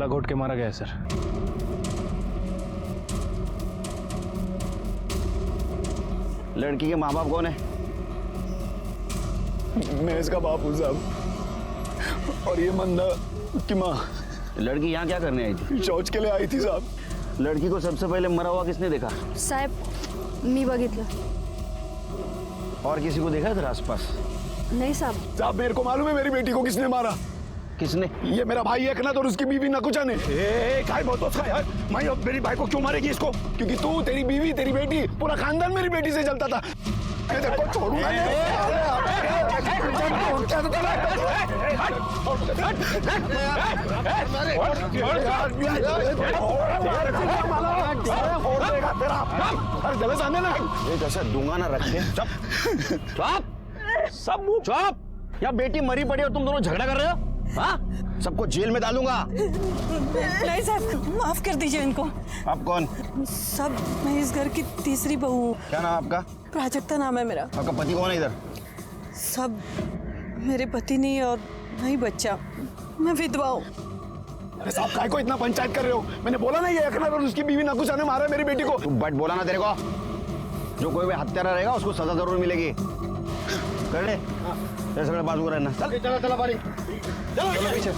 गला घोट के मारा गया है सर। लड़की के माँ बाप कौन है? मैं इसका बाप हूँ साहब, और ये मंदा की माँ। लड़की यहाँ क्या करने आई थी? शौच के लिए आई थी साहब। लड़की को सबसे पहले मरा हुआ किसने देखा? साहेब मी बघितलं। और किसी को देखा इधर आसपास? नहीं साहब। साहब मेरे को मालूम है मेरी बेटी को किसने मारा। किसने? ये मेरा भाई एकनाथ और उसकी बीवी नकुचा ने। काय बहुत उसका यार, मैं अब मेरी भाई को क्यों मारेगी इसको? क्योंकि तू, तेरी बीवी, तेरी बेटी, पूरा खानदान मेरी बेटी से चलता था। मैं तेरे को छोड़ूंगा नहीं। गलत आने ना कैसा दूंगा ना रख दे। चुप चुप सब मुंह चुप। या बेटी मरी पड़ी और तुम दोनों झगड़ा कर रहे हो? हाँ, सबको जेल में डालूंगा। नहीं साहब, माफ कर दीजिए इनको। आप कौन? सब मैं इस घर की तीसरी बहू हूँ। क्या नाम आपका? प्राजक्ता नाम है मेरा। आपका पति कौन है इधर? सब मेरे पति नहीं और नहीं बच्चा, मैं विधवा हूँ। अरे साहब काय को इतना पंचायत कर रहे हो? मैंने बोला ना ये एकनाथ और उसकी बीवी नकुचा ने मारा मेरी बेटी को। तू बट बोला ना तेरे को। जो कोई भी हत्यारा रहेगा उसको सजा जरूर मिलेगी। कर ले ये सगळे बाजू रहना। चल चला चला बारी चलो पीछे।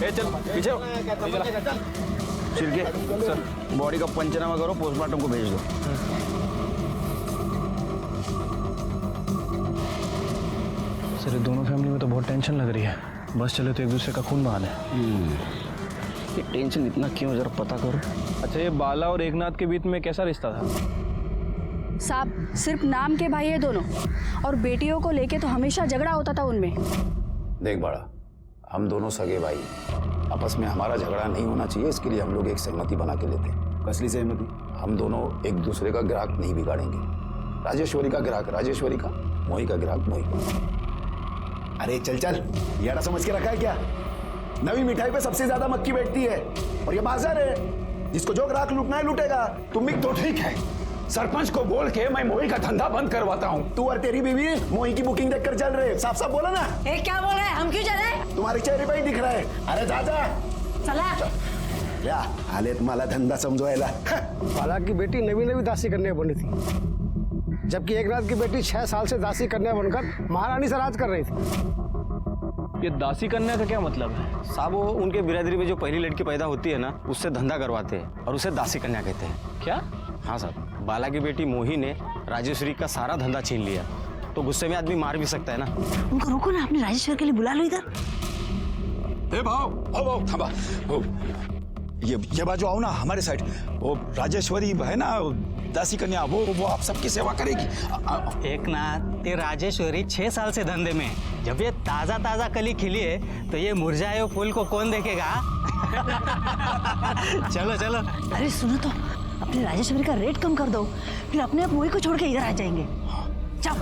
ए चल पीछे छिड़के सर बॉडी का पंचनामा करो, पोस्टमार्टम को भेज दो। सर ये दोनों फैमिली में तो बहुत टेंशन लग रही है। बस चले तो एक दूसरे का खून बहाने। ये टेंशन इतना क्यों, जरा पता करो। अच्छा ये बाला और एकनाथ के बीच में कैसा रिश्ता था? साहब सिर्फ नाम के भाई है दोनों, और बेटियों को लेके तो हमेशा झगड़ा होता था उनमें। देख बड़ा, हम दोनों सगे भाई, आपस में हमारा झगड़ा नहीं होना चाहिए, इसके लिए हम लोग एक सहमति बना के लेते हैं। कसली सहमति? हम दोनों एक दूसरे का ग्राहक नहीं बिगाड़ेंगे। राजेश्वरी का ग्राहक राजेश्वरी का, मोही का ग्राहक मोही का। अरे चल चल, यारा समझ के रखा है क्या? नवी मिठाई पे सबसे ज्यादा मक्खी बैठती है, और ये बाजार है, जिसको जो ग्राहक लूटना है लूटेगा। तुम भी तो ठीक है, सरपंच को बोल के मैं मोही का धंधा बंद करवाता हूँ। तू और तेरी बीवी मोही की बुकिंग देखकर चल रहे, साफ साफ बोला ना। ए, क्या बोल रहे हैं? हम क्यों चले? तुम्हारे चेहरे पे ही दिख रहा है। अरे जा चला। या आले तुम्हाला धंदा समजवायला। बाला की बेटी नवी नवी दासी कन्या बनी थी, जबकि एकनाथ की बेटी 6 साल से दासी कन्या बनकर महारानी से राज कर रही थी। ये दासी कन्या का क्या मतलब है? साहब वो उनके बिरादरी में जो पहली लड़की पैदा होती है ना, उससे धंधा करवाते हैं और उसे दासी कन्या कहते हैं। क्या? हाँ साहब, बाला की बेटी मोही ने राजेश्वरी का सारा धंधा छीन लिया, तो गुस्से में आदमी मार भी सकता है ना। उनको रोको ना, अपने राजेश्वर के लिए बुला लो इधर। ए भाव थांबा, ये बाजू आओ ना हमारे साइड। वो राजेश्वरी है ना दासी कन्या, वो आप सबकी सेवा करेगी। एकनाथ, ये राजेश्वरी 6 साल से धंधे में, जब ये ताजा ताजा कली खिली है तो ये मुरझाए हुए फूल को कौन देखेगा? चलो चलो। अरे सुनो तो, अपने राजेश्वरी का रेट कम कर दो, फिर अपने आप मोही को छोड़ के इधर आ जाएंगे। जाओ।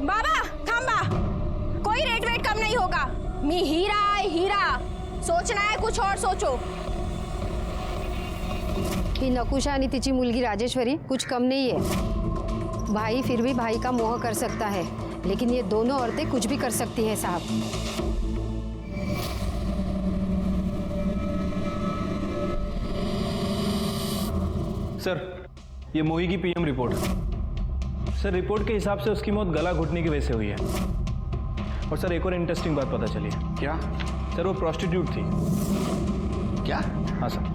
बाबा थांबा, कोई रेट वेट कम नहीं होगा। मी हीरा है हीरा, सोचना है कुछ और सोचो। ही नकुशा आणि तिची मुलगी राजेश्वरी कुछ कम नहीं है। भाई फिर भी भाई का मोह कर सकता है, लेकिन ये दोनों औरतें कुछ भी कर सकती हैं साहब। सर ये मोही की पीएम रिपोर्ट है। सर रिपोर्ट के हिसाब से उसकी मौत गला घुटने की वजह से हुई है। और सर एक और इंटरेस्टिंग बात पता चली है। क्या? सर वो प्रोस्टिट्यूट थी। क्या? हाँ सर।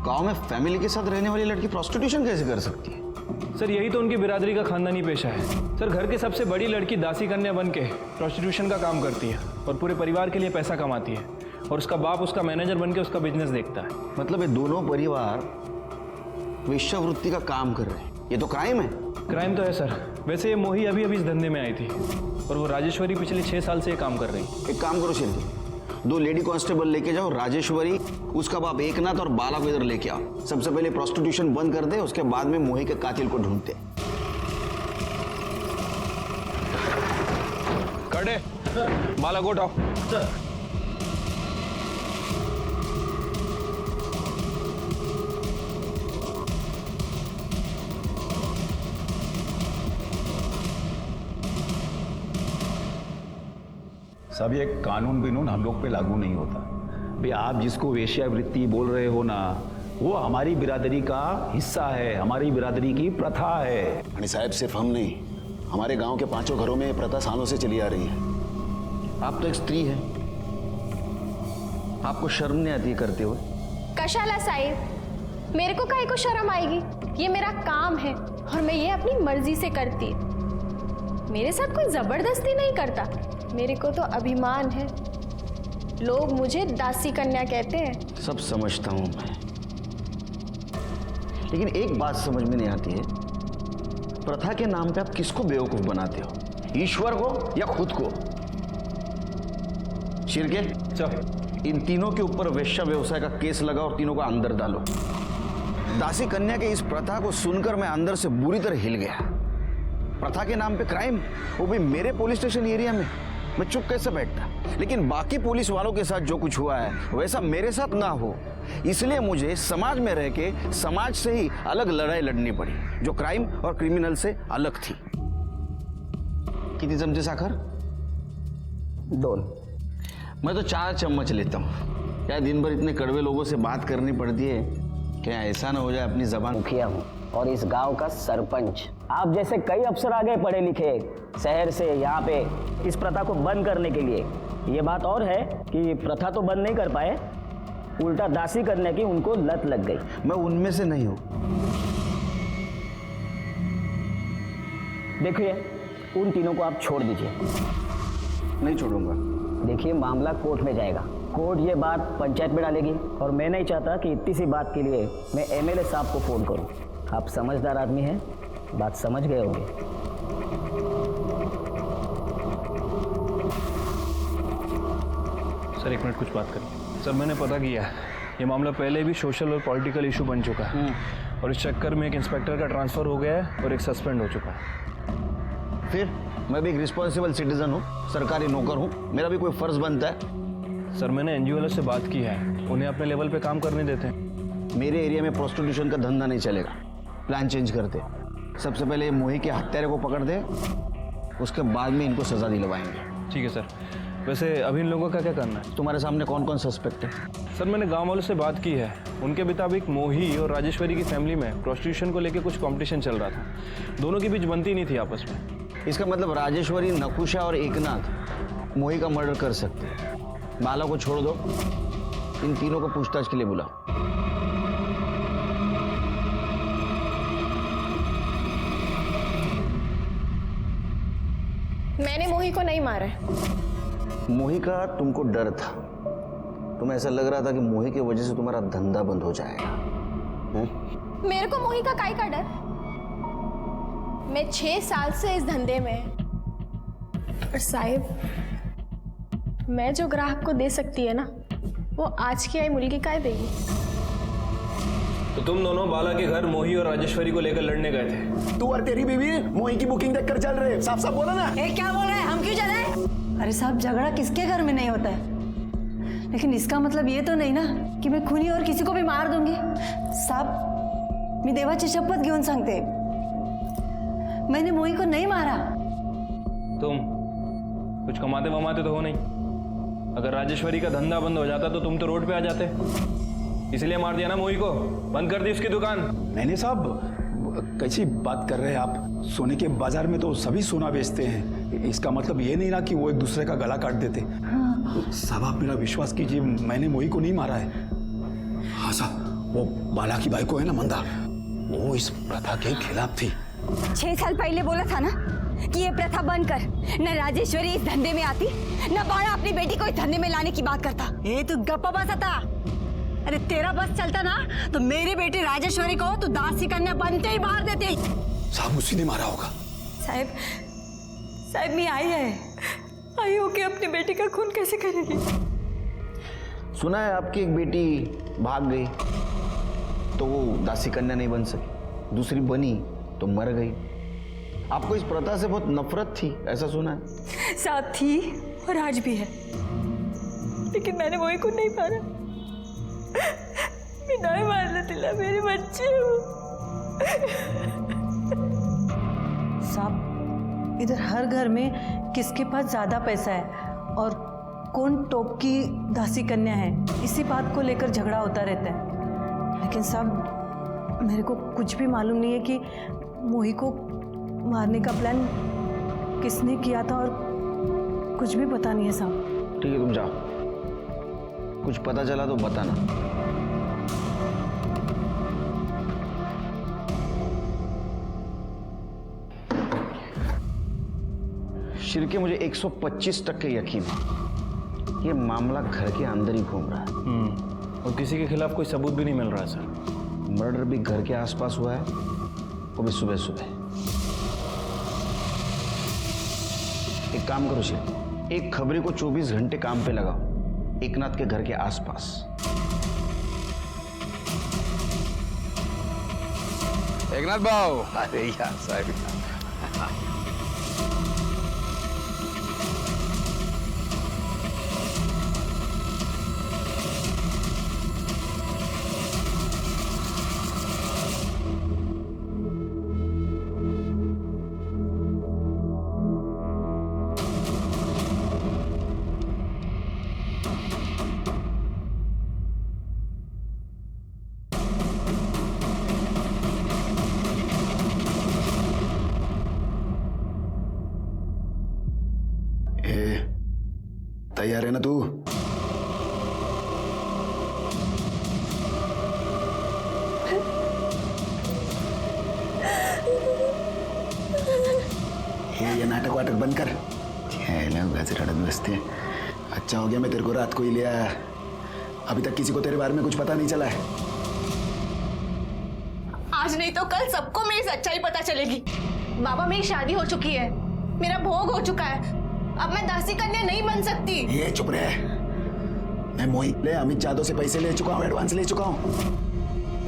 गांव में फैमिली के साथ रहने वाली लड़की प्रोस्टिट्यूशन कैसे कर सकती है? सर यही तो उनकी बिरादरी का खानदानी पेशा है। सर घर की सबसे बड़ी लड़की दासी कन्या बन के प्रोस्टिट्यूशन का काम करती है और पूरे परिवार के लिए पैसा कमाती है, और उसका बाप उसका मैनेजर बन के उसका बिजनेस देखता है। मतलब ये दोनों परिवार वेश्यावृत्ति का काम कर रहे हैं, ये तो क्राइम है। क्राइम तो है सर। वैसे ये मोही अभी अभी इस धंधे में आई थी, और वो राजेश्वरी पिछले 6 साल से ये काम कर रही। एक काम करो शिल्पी, 2 लेडी कांस्टेबल लेके जाओ, राजेश्वरी, उसका बाप एकनाथ और बाला को इधर लेके आओ। सबसे पहले प्रोस्टिट्यूशन बंद कर दे, उसके बाद में मोही के कातिल को ढूंढते। कड़े बाला को उठाओ। सब ये कानून बिनून हम लोग पे लागू नहीं होता। भाई आप जिसको वेश्यावृत्ति बोल रहे हो ना, वो हमारी बिरादरी का हिस्सा है, हमारी बिरादरी की प्रथा है। रानी साहब, सिर्फ हम नहीं, हमारे गांव के 5 घरों में ये प्रथा सालों से चली आ रही है। आप तो एक स्त्री हैं, आपको शर्म नहीं आती करते हुए? कशाला साहिब, मेरे को काहे को शर्म आएगी? ये मेरा काम है और मैं ये अपनी मर्जी से करती। मेरे साथ कोई जबरदस्ती नहीं करता, मेरे को तो अभिमान है। लोग मुझे दासी कन्या कहते हैं। सब समझता हूं मैं, लेकिन एक बात समझ में नहीं आती है, प्रथा के नाम पे आप किसको बेवकूफ बनाते हो? ईश्वर को या खुद को? शिरके, चल इन तीनों के ऊपर वेश्या व्यवसाय का केस लगा और तीनों को अंदर डालो। दासी कन्या के इस प्रथा को सुनकर मैं अंदर से बुरी तरह हिल गया। प्रथा के नाम पे क्राइम, वो भी मेरे पुलिस स्टेशन एरिया में। मैं चुप कैसे बैठता? लेकिन बाकी पुलिस वालों के साथ जो कुछ हुआ है वैसा मेरे साथ ना हो, इसलिए मुझे समाज में रह के समाज से ही अलग लड़ाई लड़नी पड़ी, जो क्राइम और क्रिमिनल से अलग थी। कितनी चमचे साखर? 2। मैं तो 4 चम्मच लेता हूँ। क्या दिन भर इतने कड़वे लोगों से बात करनी पड़ती है? क्या ऐसा ना हो जाए अपनी जबान? मुखिया हूँ और इस गांव का सरपंच। आप जैसे कई अफसर आ गए पढ़े लिखे शहर से यहाँ पे इस प्रथा को बंद करने के लिए। ये बात और है कि प्रथा तो बंद नहीं कर पाए, उल्टा दासी करने की उनको लत लग गई। मैं उनमें से नहीं हूँ। देखिए, उन तीनों को आप छोड़ दीजिए। नहीं छोड़ूंगा। देखिए, मामला कोर्ट में जाएगा, कोर्ट ये बात पंचायत में डालेगी और मैं नहीं चाहता कि इतनी सी बात के लिए मैं एमएलए साहब को फोन करूं। आप समझदार आदमी हैं, बात समझ गए होंगे। सर 1 मिनट कुछ बात करिए। सर मैंने पता किया है, ये मामला पहले भी सोशल और पॉलिटिकल इशू बन चुका है और इस चक्कर में एक इंस्पेक्टर का ट्रांसफर हो गया है और एक सस्पेंड हो चुका है। फिर मैं भी एक रिस्पॉन्सिबल सिटीजन हूँ, सरकारी नौकर हूँ, मेरा भी कोई फर्ज बनता है। सर मैंने एनजीओ वालों से बात की है, उन्हें अपने लेवल पे काम करने देते हैं। मेरे एरिया में प्रोस्टिट्यूशन का धंधा नहीं चलेगा। प्लान चेंज करते। सबसे पहले मोही के हत्यारे को पकड़ दे, उसके बाद में इनको सजा दिलवाएंगे। ठीक है सर। वैसे अभी इन लोगों का क्या करना है? तुम्हारे सामने कौन कौन सस्पेक्ट है? सर मैंने गांव वालों से बात की है, उनके मुताबिक मोही और राजेश्वरी की फैमिली में प्रोस्टिट्यूशन को लेकर कुछ कंपटीशन चल रहा था। दोनों के बीच बनती नहीं थी आपस में। इसका मतलब राजेश्वरी, नकुशा और एकनाथ मोही का मर्डर कर सकते हैं। बाला को छोड़ दो, इन तीनों को पूछताछ के लिए बुलाओ। मैंने मोही को नहीं मारा है। मोही का तुमको डर था, तुम्हें ऐसा लग रहा था कि मोही की वजह से तुम्हारा धंधा बंद हो जाएगा। मेरे को मोही का काहे का डर? मैं 6 साल से इस धंधे में। और साहिब, मैं जो ग्राहक को दे सकती है ना, वो आज की आई मुर्गी काहे देगी? तो तुम दोनों बाला के घर मोही और राजेश्वरी को लेकर लड़ने गए थे। तू और तेरी बीवी मोही की बुकिंग देखकर चल रहे। साफ साफ बोला ना। क्या बोल रहे हैं? हम क्यों चले? अरे साहब, झगड़ा किसके घर में नहीं होता है, लेकिन इसका मतलब ये तो नहीं ना कि मैं खूनी और किसी को भी मार दूंगी। साहब, मी देवाची शपथ घेऊन सांगते, मैंने मोही को नहीं मारा। तुम कुछ कमाते वमाते तो हो नहीं। अगर राजेश्वरी का धंधा बंद हो जाता तो तुम तो रोड पे आ जाते, इसलिए मार दिया ना मोही को, बंद कर दी उसकी दुकान। मैंने साहब, कैसी बात कर रहे हैं आप? सोने के बाजार में तो सभी सोना बेचते हैं, इसका मतलब ये नहीं ना कि वो एक दूसरे का गला काट देते। साहब आप मेरा विश्वास कीजिए, मैंने मोही को नहीं मारा है। हाँ साहब, वो बाला की बाइको है ना मंदा, वो इस प्रथा के खिलाफ थी। 6 साल पहले बोला था ना कि ये प्रथा बंद कर। न राजेश्वरी इस धंधे में आती, न बाला अपनी बेटी को इस धंधे में लाने की बात करता। ये तो गप्पा बस था। अरे तेरा बस चलता ना तो मेरी बेटी राजेश्वरी को तो दासी कन्या बनते ही मार देते। साहब उसी ने मारा होगा। साहब मैं आई हो के अपनी बेटी का खून कैसे करेगी? सुना है आपकी एक बेटी भाग गई तो वो दासी कन्या नहीं बन सकी, दूसरी बनी तो मर गई। आपको इस प्रथा से बहुत नफरत थी, ऐसा सुना है? साथ थी और आज भी है, लेकिन मैंने मोही को नहीं मारा। मैं नहीं मारने दिला, मेरे बच्चे साहब, इधर हर घर में किसके पास ज्यादा पैसा है और कौन टॉप की दासी कन्या है, इसी बात को लेकर झगड़ा होता रहता है। लेकिन साहब मेरे को कुछ भी मालूम नहीं है कि मोही को मारने का प्लान किसने किया था और कुछ भी पता नहीं है साहब। ठीक है तुम जाओ, कुछ पता चला तो बताना। शिर्के मुझे 125% यकीन है ये मामला घर के अंदर ही घूम रहा है। और किसी के खिलाफ कोई सबूत भी नहीं मिल रहा है सर। मर्डर भी घर के आसपास हुआ है, वो भी सुबह सुबह। एक काम करो शिव, एक खबरी को 24 घंटे काम पे लगाओ एकनाथ के घर के आसपास। एकनाथ भाऊ, अरे यार साहब, तैयार है ना तू? ये नाटक वाटक बंद कर। बसते। अच्छा हो गया मैं तेरे को रात को ही लिया। अभी तक किसी को तेरे बारे में कुछ पता नहीं चला है। आज नहीं तो कल सबको मेरी सच्चाई पता चलेगी। बाबा मेरी शादी हो चुकी है, मेरा भोग हो चुका है, अब मैं दासी कन्या नहीं बन सकती। ये चुप रहे। मैं मोहित ले अमित जादव से पैसे ले चुका हूँ, एडवांस ले चुका हूँ।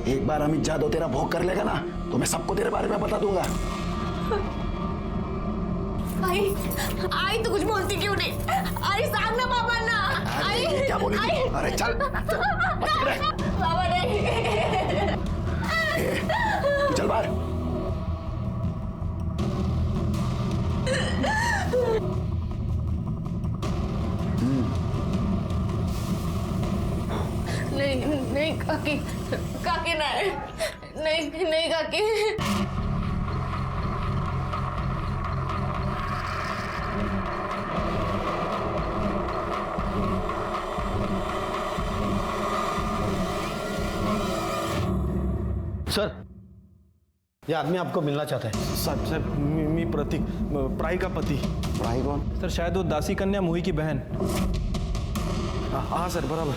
एक बार अमित जादव तेरा भोग कर लेगा ना तो मैं सबको तेरे बारे में बता दूंगा। आई तो कुछ बोलती क्यों नहीं? आई सामने बाबा ना। आई क्या बोली? अरे चल बाबा नहीं। चल बाहर। नहीं काकी, काकी नहीं काकी। सर, ये आदमी आपको मिलना चाहता है। साहब मी प्रतीक, प्राई का पति। प्राई कौन? सर शायद वो दासी कन्या मोही की बहन। हाँ सर बराबर।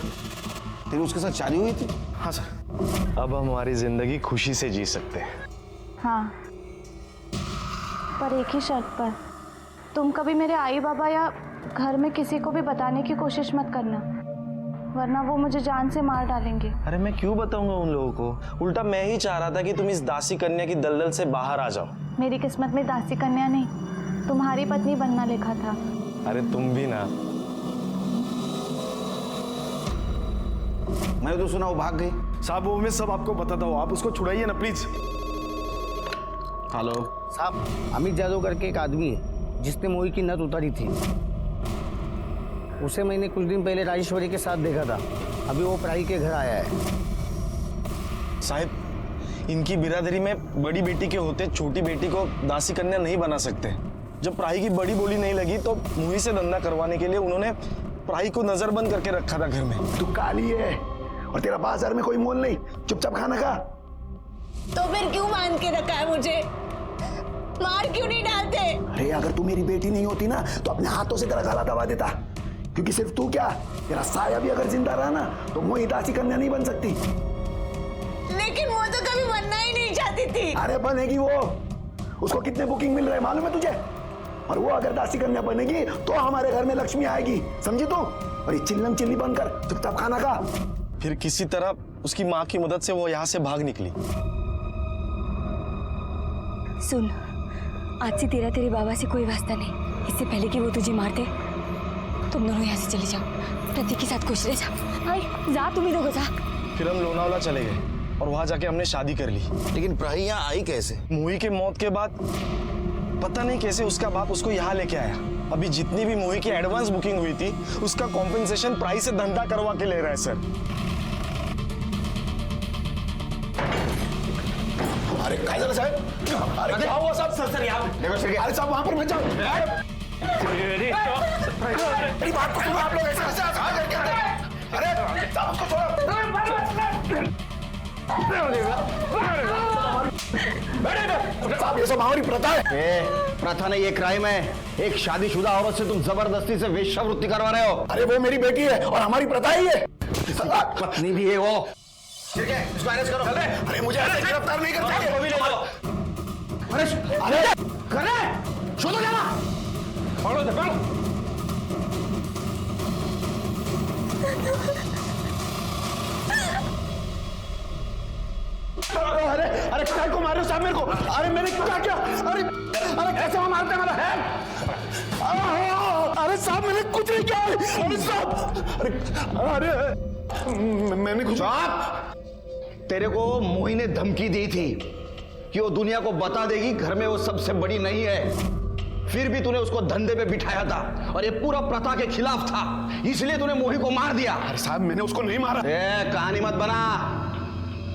तेरी उसके साथ शादी हुई थी? हाँ सर। अब हम हमारी जिंदगी खुशी से जी सकते हैं। हाँ, पर एक ही शर्त पर। तुम कभी मेरे आई बाबा या घर में किसी को भी बताने की कोशिश मत करना, वरना वो मुझे जान से मार डालेंगे। अरे मैं क्यों बताऊंगा उन लोगों को? उल्टा मैं ही चाह रहा था कि तुम इस दासी कन्या की दलदल से बाहर आ जाओ। मेरी किस्मत में दासी कन्या नहीं, तुम्हारी पत्नी बनना लिखा था। अरे तुम भी ना। मैंने तो सुना वो भाग गई। साहब वो मैं सब आपको बताता हूँ, आप उसको छुड़ाइए ना प्लीज। हेलो साहब, अमित जादव करके एक आदमी है जिसने मोही की नथ उतारी थी। उसे मैंने कुछ दिन पहले राजेश्वरी के साथ देखा था। अभी वो प्राई के घर आया है। साहब इनकी बिरादरी में बड़ी बेटी के होते छोटी बेटी को दासी कन्या नहीं बना सकते। जब प्राई की बड़ी बोली नहीं लगी तो मोही से धंधा करवाने के लिए उन्होंने प्राई को नजरबंद करके रखा था घर में। तू काली है और तेरा बाजार में कोई मोल नहीं, चुपचाप खाना खा। तो फिर क्यों मान के रखा है मुझे? मार क्यों नहीं डालते? अरे अगर तू मेरी बेटी नहीं होती ना तो अपने हाथों से तेरा गला दबा देता, क्योंकि सिर्फ तू क्या, तेरा साया भी अगर जिंदा रहा ना तो मोही दासी कन्या नहीं बन सकती। लेकिन वो तो कभी बनना ही नहीं चाहती थी। अरे बनेगी वो। उसको कितने बुकिंग मिल रहे मालूम है तुझे? और वो अगर दासी कन्या बनेगी तो हमारे घर में लक्ष्मी आएगी, समझी तू? और ये चिल्लम चिल्ली बनकर चुपचाप खाना खा। फिर किसी तरह उसकी माँ की मदद से वो यहाँ से भाग निकली। सुन, आज से तेरा तेरे बाबा से कोई वास्ता नहीं। इससे पहले कि वो तुझे मार दे, तुम दोनों यहाँ से चले जाओ। प्रतीक के साथ खुश रह जा। भाई जा, तुम ही दोगे जा। फिर हम लोनावला चले गए और वहां जाके हमने शादी कर ली। लेकिन प्राही यहाँ आई कैसे? मोही के मौत के बाद पता नहीं कैसे उसका बाप उसको यहाँ लेके आया। अभी जितनी भी मोही की एडवांस बुकिंग हुई थी उसका कॉम्पेंसेशन प्राइस से धंधा करवा के ले रहा है सर। अरे काय झालं साहेब? अरे क्या हुआ साहब? सर यहाँ देखो सर, अरे साहब वहां पर मत जाओ। मेरी बात को सुनो आप लोग, ऐसे कैसे कहाँ करके आते हैं? अरे साहब उसको छोड़ो। साहब ये सब हमारी प्रथा है। प्रथा नहीं, ये क्राइम है। एक शादीशुदा औरत से तुम जबरदस्ती से वेश्यावृत्ति करवा रहे हो। अरे वो मेरी बेटी है और हमारी प्रथा ही है। पत्नी भी है वो। ठीक है, इसको अरेस्ट करो। अरे मुझे ऐसे गिरफ्तार नहीं करना है। वो भी ले लो। अरे करे छोड़ो जाना। पकड़ो से, पकड़ो। अरे अरे काय को मारे हो साहब मेरे को? अरे मैंने क्या किया? अरे अरे कैसे वहां मारते हैं मेरा है? अरे साहब मैंने कुछ नहीं किया। अरे साहब अरे मैंने कुछ। तेरे को मोही ने धमकी दी थी कि वो दुनिया को बता देगी घर में वो सबसे बड़ी नहीं है, फिर भी तूने उसको धंधे पे बिठाया था और ये पूरा प्रथा के खिलाफ था, इसलिए तूने मोही को मार दिया। अरे साहब मैंने उसको नहीं मारा। कहानी मत बना।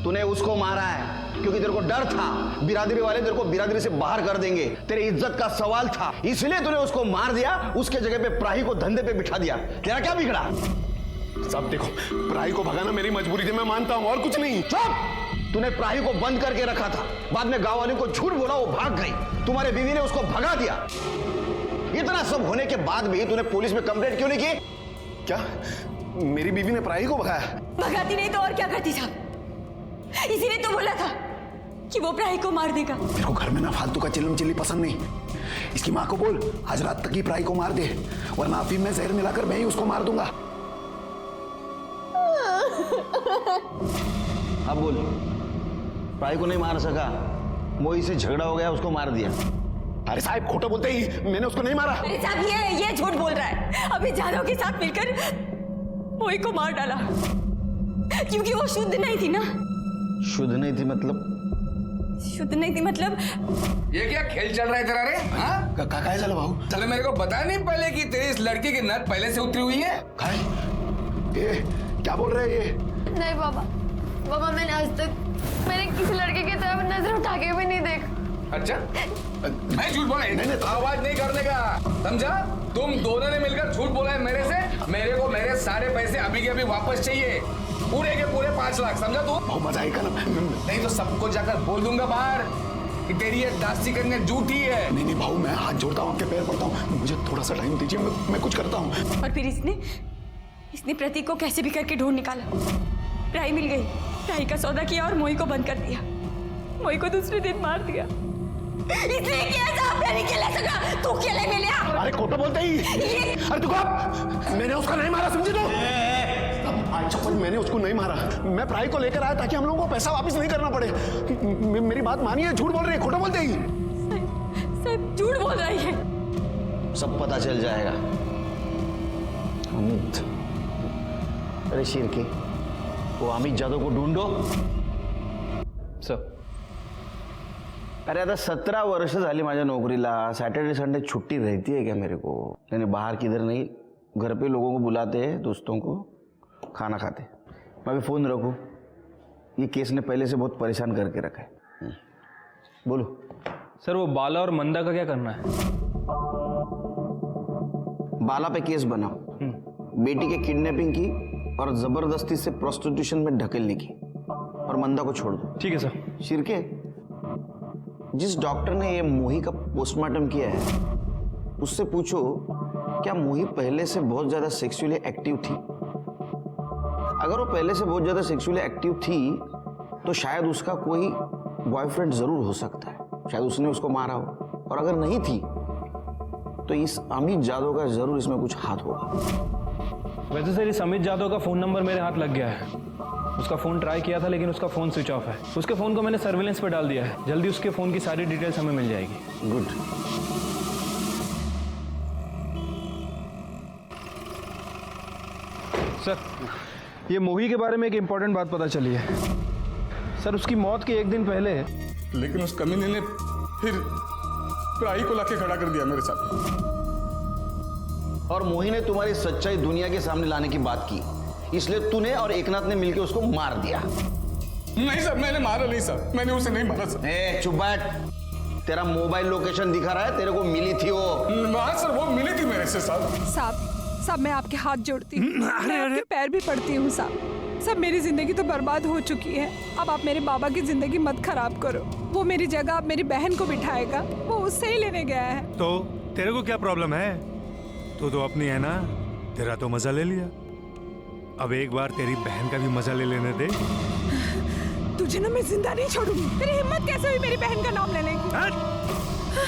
तूने उसको मारा है क्योंकि तेरे को डर था बिरादरी वाले तेरे को बिरादरी से बाहर कर देंगे, तेरे इज्जत का सवाल था, इसलिए तूने उसको मार दिया। उसके जगह पे प्राही को धंधे पे बिठा दिया। तेरा क्या बिगड़ा? साहब देखो, प्राही को भगाना मेरी मजबूरी थी, मैं मानता हूं, और कुछ नहीं। चुप! तूने प्राही को बंद करके रखा था, बाद में गांव वालों को झूठ बोला, वो भाग गई, तुम्हारे बीवी ने उसको भगा दिया। इतना सब होने के बाद भी तूने पुलिस में कंप्लेंट क्यों नहीं की? क्या मेरी बीवी ने प्राही को भगाया? भगाती नहीं तो और क्या करती साहब? इसीलिए तो बोला था कि वो प्राही को मार देगा। मेरे को घर में ना फालतू का चिल्लम चिल्ली पसंद नहीं। इसकी माँ को बोल आज रात तक ही प्राही को मार दे, वरना अफीम में जहर मिलाकर मैं ही उसको मार दूंगा। अब बोल, प्राही को नहीं मार सका, मोही से झगड़ा हो गया, उसको मार दिया। अरे साहब खोटा बोलते ही, मैंने उसको नहीं मारा। अरे साहब ये झूठ बोल रहा है। अभी जादव के साथ मिलकर मोही को मार डाला क्योंकि वो शुद्ध नहीं थी ना। शुद्ध नहीं थी मतलब? शुद्ध नहीं थी मतलब ये क्या खेल चल रहा है तेरा रे? हाँ? काय झालं भाऊ? चलो मेरे को बताया नहीं पहले कि तेरी इस लड़की की नस पहले से उतरी हुई है? काय? ये क्या बोल रहे हैं ये? नहीं बाबा, बाबा मैंने आज तक किसी लड़के की तरफ नजर उठा के भी नहीं देखा। अच्छा, मैं झूठ बोला? नहीं, आवाज नहीं करने का, समझा? तुम दोनों ने मिलकर झूठ बोला है मेरे से। मेरे को मेरे सारे पैसे अभी के अभी वापस चाहिए, पूरे के पूरे 5 लाख, समझा तू? मजा आएगा ना? नहीं तो सबको जाकर बोल दूंगा बाहर कि तेरी ये दासी करने झूठी है। नहीं भाऊ, मैं हाथ जोड़ता हूँ, आपके पैर पड़ता हूँ, मुझे थोड़ा सा टाइम दीजिए, मैं कुछ करता हूँ। और फिर इसने प्रतीक को कैसे भी करके ढूंढ निकाला। प्राही मिल गई, प्राही का सौदा किया और मोही को बंद कर दिया। मोही को दूसरे दिन मार दिया। इसलिए किया साहब, मैंने अकेले सका, तू अकेले मिल गया। अरे खोटा बोलते ही। अरे तू कब? मैंने उसको नहीं मारा, समझी तू? आज चप्पल, मैंने उसको नहीं मारा, मैं प्राही को लेकर आया ताकि हम लोगों को पैसा वापस नहीं करना पड़े। मेरी बात मानिए, झूठ बोल रही है, खोटा बोलते ही। साहब झूठ बोल रही है। सब पता चल जाएगा। अरे शिरके, वो अमित जादव को ढूंढो। सर, अरे आता 17 वर्ष झाली माझ्या नोकरीला, सैटरडे संडे छुट्टी रहती है क्या मेरे को? यानी बाहर किधर नहीं, घर पे लोगों को बुलाते हैं, दोस्तों को, खाना खाते। मैं भी फोन रखूं? ये केस ने पहले से बहुत परेशान करके रखा है। बोलो सर, वो बाला और मंदा का क्या करना है? बाला पे केस बनाओ, बेटी के किडनैपिंग की और जबरदस्ती से प्रोस्टिट्यूशन में ढकेलने की, और मंदा को छोड़ दो। ठीक है सर। शिरके, जिस डॉक्टर ने ये मोही का पोस्टमार्टम किया है उससे पूछो क्या मोही पहले से बहुत ज्यादा सेक्सुअली एक्टिव थी? अगर वो पहले से बहुत ज्यादा सेक्सुअली एक्टिव थी तो शायद उसका कोई बॉयफ्रेंड जरूर हो सकता है, शायद उसने उसको मारा हो। और अगर नहीं थी तो इस अमित जादव का जरूर इसमें कुछ हाथ होगा। वैसे सर, इस अमित जादव का फोन नंबर मेरे हाथ लग गया है। उसका फोन ट्राई किया था लेकिन उसका फोन स्विच ऑफ है। उसके फोन को मैंने सर्विलेंस पे डाल दिया है, जल्दी उसके फोन की सारी डिटेल्स हमें मिल जाएगी। गुड। सर, ये मोही के बारे में एक इंपॉर्टेंट बात पता चली है। सर, उसकी मौत के एक दिन पहले लेकिन उस कमीने ने फिर प्राही को लाके खड़ा कर दिया मेरे साथ। और मोही ने तुम्हारी सच्चाई दुनिया के सामने लाने की बात की, इसलिए तूने और एकनाथ ने मिलकर उसको मार दिया। नहीं सर, मैंने मारा नहीं सर, मैंने उसे नहीं मारा सर। ए, चुप बैठ। तेरा मोबाइल लोकेशन दिखा रहा है, तेरे को मिली थी वो। हाँ सर, वो मिली थी मेरे से सर। साहब मैं आपके हाथ जोड़ती हूँ, मैं आपके पैर भी पड़ती हूँ साहब। मेरी जिंदगी तो बर्बाद हो चुकी है, अब आप मेरे बाबा की जिंदगी मत खराब करो। वो मेरी जगह अब मेरी बहन को बिठाएगा, वो उससे ही लेने गया है। तो तेरे को क्या प्रॉब्लम है? तू तो अपनी है ना, तेरा तो मजा ले लिया, अब एक बार तेरी बहन का भी मजा ले लेने दे। तुझे ना मैं जिंदा नहीं छोड़ूंगी। तेरी हिम्मत कैसे हुई मेरी बहन का नाम लेने की?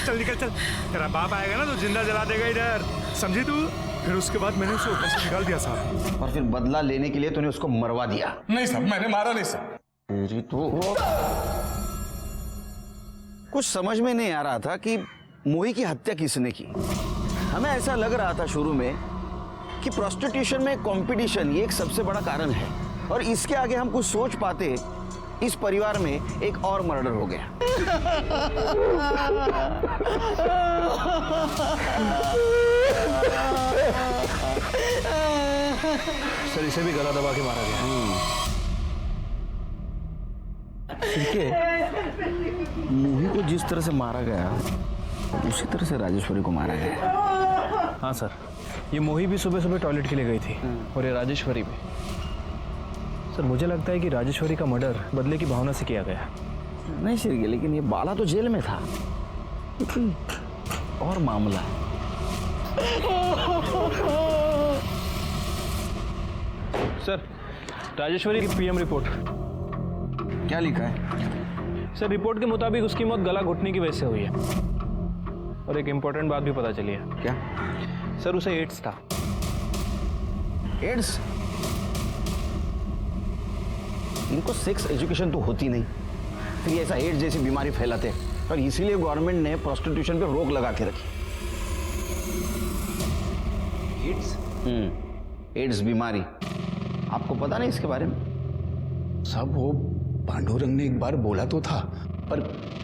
चल निकल चल, तेरा बाप आएगा ना तो जिंदा जला देगा इधर, समझी तू? फिर उसके बाद मैंने उसे ऊपर से निकाल दिया साहब। और फिर बदला लेने के लिए तूने उसको मरवा दिया। नहीं साहब, मैंने मारा नहीं सर। तेरी तो कुछ समझ में नहीं आ रहा था कि मोही की हत्या किसने की। हमें ऐसा लग रहा था शुरू में कि प्रोस्टिट्यूशन में कंपटीशन ये एक सबसे बड़ा कारण है, और इसके आगे हम कुछ सोच पाते, इस परिवार में एक और मर्डर हो गया। सर इसे भी गला दबा के मारा गया। मोही को जिस तरह से मारा गया उसी तरह से राजेश्वरी को मारा गया। हाँ सर, ये मोही भी सुबह सुबह टॉयलेट के लिए गई थी और ये राजेश्वरी भी। सर मुझे लगता है कि राजेश्वरी का मर्डर बदले की भावना से किया गया। नहीं श्री, लेकिन ये बाला तो जेल में था, और मामला है। सर राजेश्वरी की पीएम रिपोर्ट। क्या लिखा है? सर रिपोर्ट के मुताबिक उसकी मौत गला घुटने की वजह से हुई है, और एक इम्पोर्टेंट बात भी पता चली है। क्या? सर उसे एड्स था। एड्स? इनको सेक्स एजुकेशन तो होती नहीं, फिर ऐसा एड्स जैसी बीमारी फैलाते, और इसीलिए गवर्नमेंट ने प्रोस्टिट्यूशन पे रोक लगा के रखी। एड्स? एड्स बीमारी, आपको पता नहीं इसके बारे में? साहब वो पांडुरंग ने एक बार बोला तो था, पर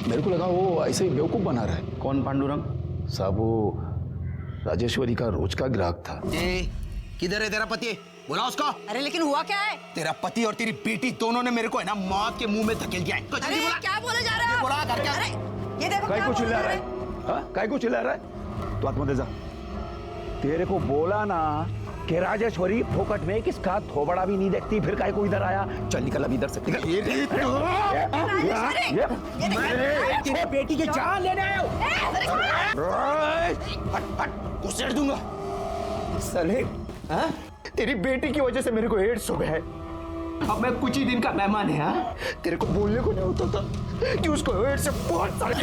मेरे को लगा वो ऐसे ही बेवकूफ बना रहा है। कौन पांडुरंग? साहब वो राजेश्वरी का रोज का ग्राहक था। किधर है तेरा पति? बुला उसको। अरे लेकिन हुआ क्या है? तेरा पति और तेरी बेटी दोनों ने मेरे को है ना मौत के मुंह में धकेल दिया है। अरे क्या बोले जा रहे हो? अरे ये देखो काय को चिल्ला रहा है? काय को चिल्ला रहा है? तो आत्मा जा। तेरे को बोला ना कि राजेश्वरी फोकट में किसका थोबड़ा भी नहीं देखती, फिर काय को इधर आया? चल निकल अभी इधर से। तेरे बेटी की जान लेने आया हूं। घुसेड़ दूंगा साले। हाँ? तेरी बेटी की वजह से मेरे को एड्स हो गया है। अब मैं कुछ ही दिन का मेहमान है। हाँ? तेरे को बोलने को नहीं होता था कि उसको एड्स से बहुत सारे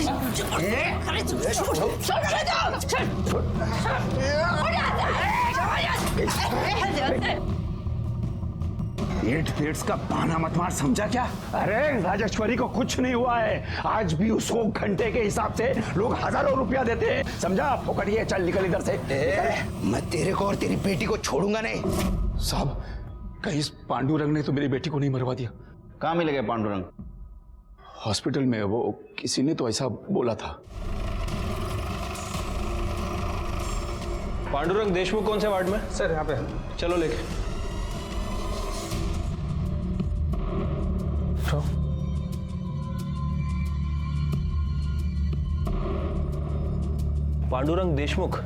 एड्स का बहाना मत मार, समझा क्या? अरे राजेश्वरी को कुछ नहीं हुआ है, आज भी उसको घंटे के हिसाब से लोग हजारों रुपया देते हैं, समझा? फोकड़िए, चल निकल इधर से। मैं तेरे को और तेरी बेटी को छोड़ूंगा नहीं। साहब कहीं इस पांडुरंग ने तो मेरी बेटी को नहीं मरवा दिया? कहाँ मिलेगा पांडुरंग? हॉस्पिटल में, वो किसी ने तो ऐसा बोला था। पांडुरंग देशमुख कौन से वार्ड में? सर यहाँ पे। चलो लेके। पांडुरंग देशमुख,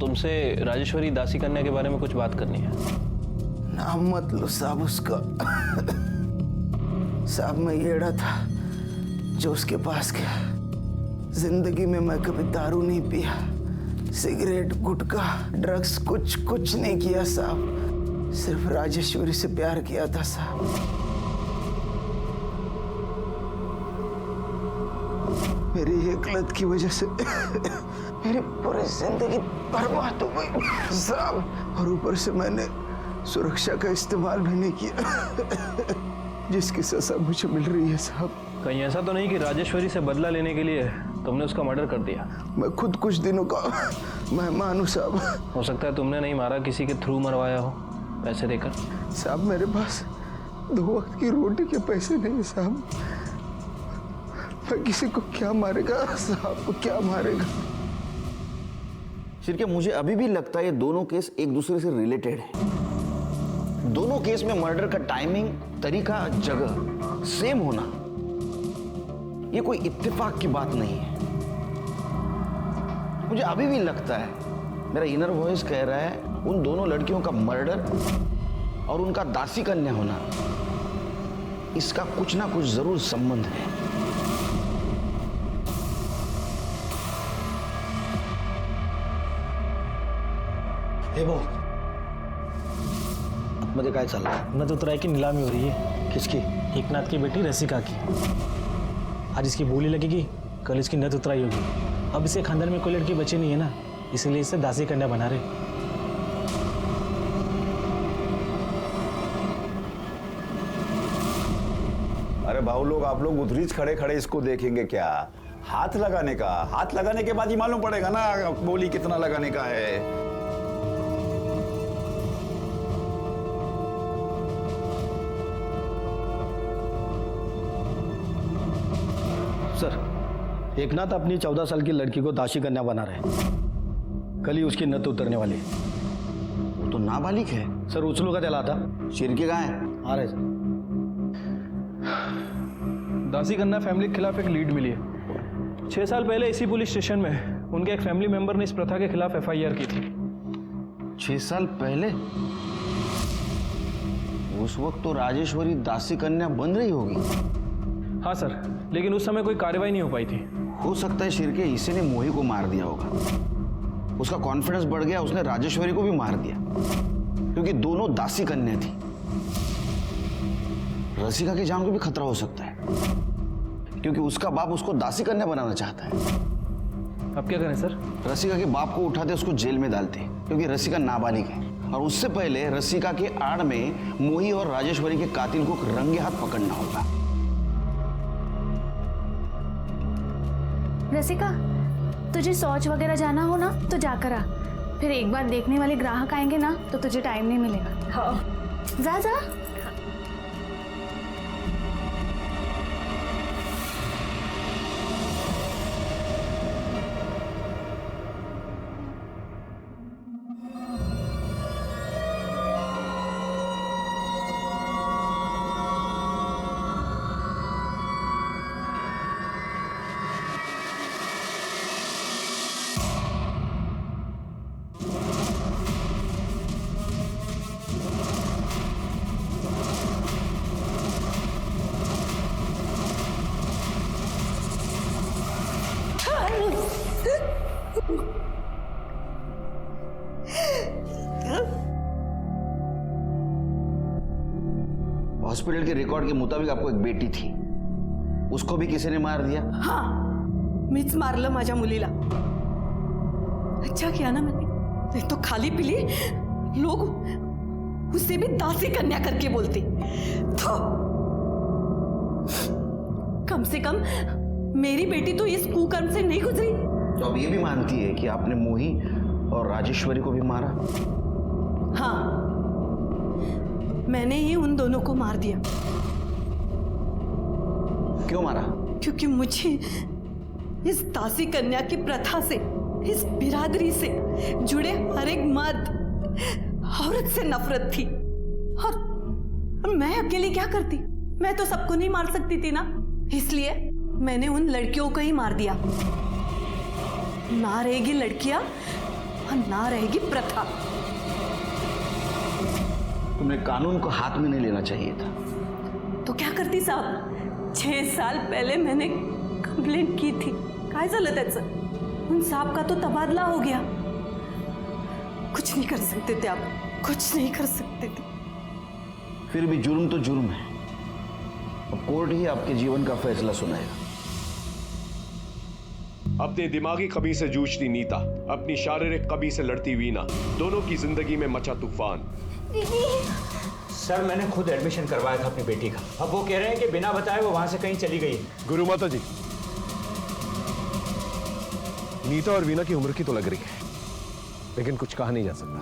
तुमसे राजेश्वरी दासी कन्या के बारे में कुछ बात करनी है। नाम मत लो साहब उसका। साहब मैं येड़ा था जो उसके पास गया। जिंदगी में मैं कभी दारू नहीं पिया, सिगरेट, गुटखा, ड्रग्स कुछ नहीं किया साहब। सिर्फ राजेश्वरी से प्यार किया था साहब। मेरी एक लत की वजह से मेरी पूरी जिंदगी बर्बाद हो गई साहब, और ऊपर से मैंने सुरक्षा का इस्तेमाल भी नहीं किया, जिसकी सजा मुझे मिल रही है साहब। कहीं ऐसा तो नहीं कि राजेश्वरी से बदला लेने के लिए तुमने उसका मर्डर कर दिया? मैं खुद कुछ दिनों का मेहमान हूँ साहब। हो सकता है तुमने नहीं मारा, किसी के थ्रू मरवाया हो पैसे देकर। साहब मेरे पास 2 वक्त की रोटी के पैसे नहीं है साहब। मैं किसी को क्या मारेगा साहब, को क्या मारेगा? सिर्फ मुझे अभी भी लगता है ये दोनों केस एक दूसरे से रिलेटेड है। दोनों केस में मर्डर का टाइमिंग, तरीका, जगह सेम होना ये कोई इत्तेफाक की बात नहीं है। मुझे अभी भी लगता है, मेरा इनर वॉइस कह रहा है, उन दोनों लड़कियों का मर्डर और उनका दासी कन्या होना, इसका कुछ ना कुछ जरूर संबंध है। हे भाऊ, मध्ये काय चाललंय? नथुतराय की नीलामी हो रही है। किसकी? एकनाथ की बेटी रसिका की। आज इसकी बोली लगेगी, कल इसकी नथुतराई होगी। अब इसे खानदान में कोई लड़की बची नहीं है ना, इसलिए इसे दासी कन्या बना रहे। अरे भाऊ लोग, आप लोग उधरीच खड़े खड़े इसको देखेंगे क्या? हाथ लगाने के बाद ही मालूम पड़ेगा ना बोली कितना लगाने का है। सर, एकनाथ अपनी 14 साल की लड़की को दासी कन्या बना रहे हैं। कल ही उसकी नथ उतरने वाली है। वो तो नाबालिग है। सर, उचलू का चला था। शिरके कहाँ है? आ रहे सर। दासी कन्या फैमिली के खिलाफ एक लीड मिली है। 6 साल पहले इसी पुलिस स्टेशन में उनके एक फैमिली मेंबर ने इस प्रथा के खिलाफ FIR की थी। 6 साल पहले? उस वक्त तो राजेश्वरी दासी कन्या बन रही होगी। हाँ सर, लेकिन उस समय कोई कार्रवाई नहीं हो पाई थी। हो सकता है शिरके इसी ने मोही को मार दिया होगा। उसका कॉन्फिडेंस बढ़ गया, उसने राजेश्वरी को भी मार दिया, क्योंकि दोनों दासी कन्या थी। रसिका की जान को भी खतरा हो सकता है, क्योंकि उसका बाप उसको दासी कन्या बनाना चाहता है। अब क्या करें सर? रसिका के बाप को उठाते उसको जेल में डालते, क्योंकि रसिका नाबालिग है। और उससे पहले रसिका के आड़ में मोही और राजेश्वरी के कातिल को रंगे हाथ पकड़ना होगा। रसिका, तुझे शौच वगैरह जाना हो ना तो जाकर आ। फिर एक बार देखने वाले ग्राहक आएंगे ना तो तुझे टाइम नहीं मिलेगा। हाँ। जा जा। हॉस्पिटल के रिकॉर्ड के मुताबिक आपको एक बेटी थी, उसको भी किसी ने मार दिया? हाँ, मीच मारलं माझ्या मुलीला। अच्छा किया ना मैंने, नहीं तो खाली पीली लोग उसे भी दासी कन्या करके बोलते। तो कम से कम मेरी बेटी तो इस कुकर्म से नहीं गुजरी। तो अब ये भी मानती है कि आपने मोही और राजेश्वरी को भी मारा? हाँ, मैंने ही उन दोनों को मार दिया। क्यों मारा? क्योंकि मुझे इस दासी कन्या की प्रथा से, इस बिरादरी से जुड़े हर एक मर्द औरत से नफरत थी। और मैं अकेली क्या करती? मैं तो सबको नहीं मार सकती थी ना, इसलिए मैंने उन लड़कियों को ही मार दिया। ना रहेगी लड़कियां और ना रहेगी प्रथा। तुमने कानून को हाथ में नहीं लेना चाहिए था। तो क्या करती साहब? 6 साल पहले मैंने कंप्लेंट की थी। काय झालं त्याचं? उन साहब का तो तबादला हो गया। कुछ नहीं कर सकते थे आप, कुछ नहीं कर सकते थे। फिर भी जुर्म तो जुर्म है। अब कोर्ट ही आपके जीवन का फैसला सुनाएगा। अपने दिमागी कमी से जूझती नीता, अपनी शारीरिक कमी से लड़ती वीना, दोनों की जिंदगी में मचा तूफान। सर, मैंने खुद एडमिशन करवाया था अपनी बेटी का। अब वो कह रहे हैं कि बिना बताए वो वहां से कहीं चली गई। गुरु माता जी, नीता और वीना की उम्र की तो लग रही है, लेकिन कुछ कहा नहीं जा सकता।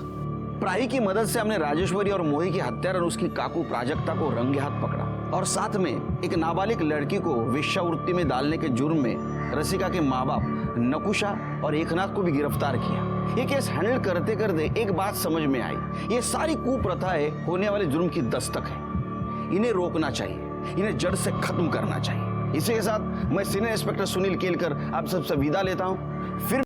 प्राही की मदद से हमने राजेश्वरी और मोही की हत्या और उसकी काकू प्राजक्ता को रंगे हाथ पकड़ा। और साथ में एक नाबालिग लड़की को वेश्यावृत्ति में डालने के जुर्म में रसिका के माँ बाप नकुशा और एकनाथ को भी गिरफ्तार किया। ये केस हैंडल करते करते एक बात समझ में आई, ये सारी कुप्रथाएं होने वाले जुर्म की दस्तक है। इन्हें रोकना चाहिए, इन्हें जड़ से खत्म करना चाहिए। इसी के साथ मैं सीनियर इंस्पेक्टर सुनील केलकर आप सबसे विदा लेता हूँ। फिर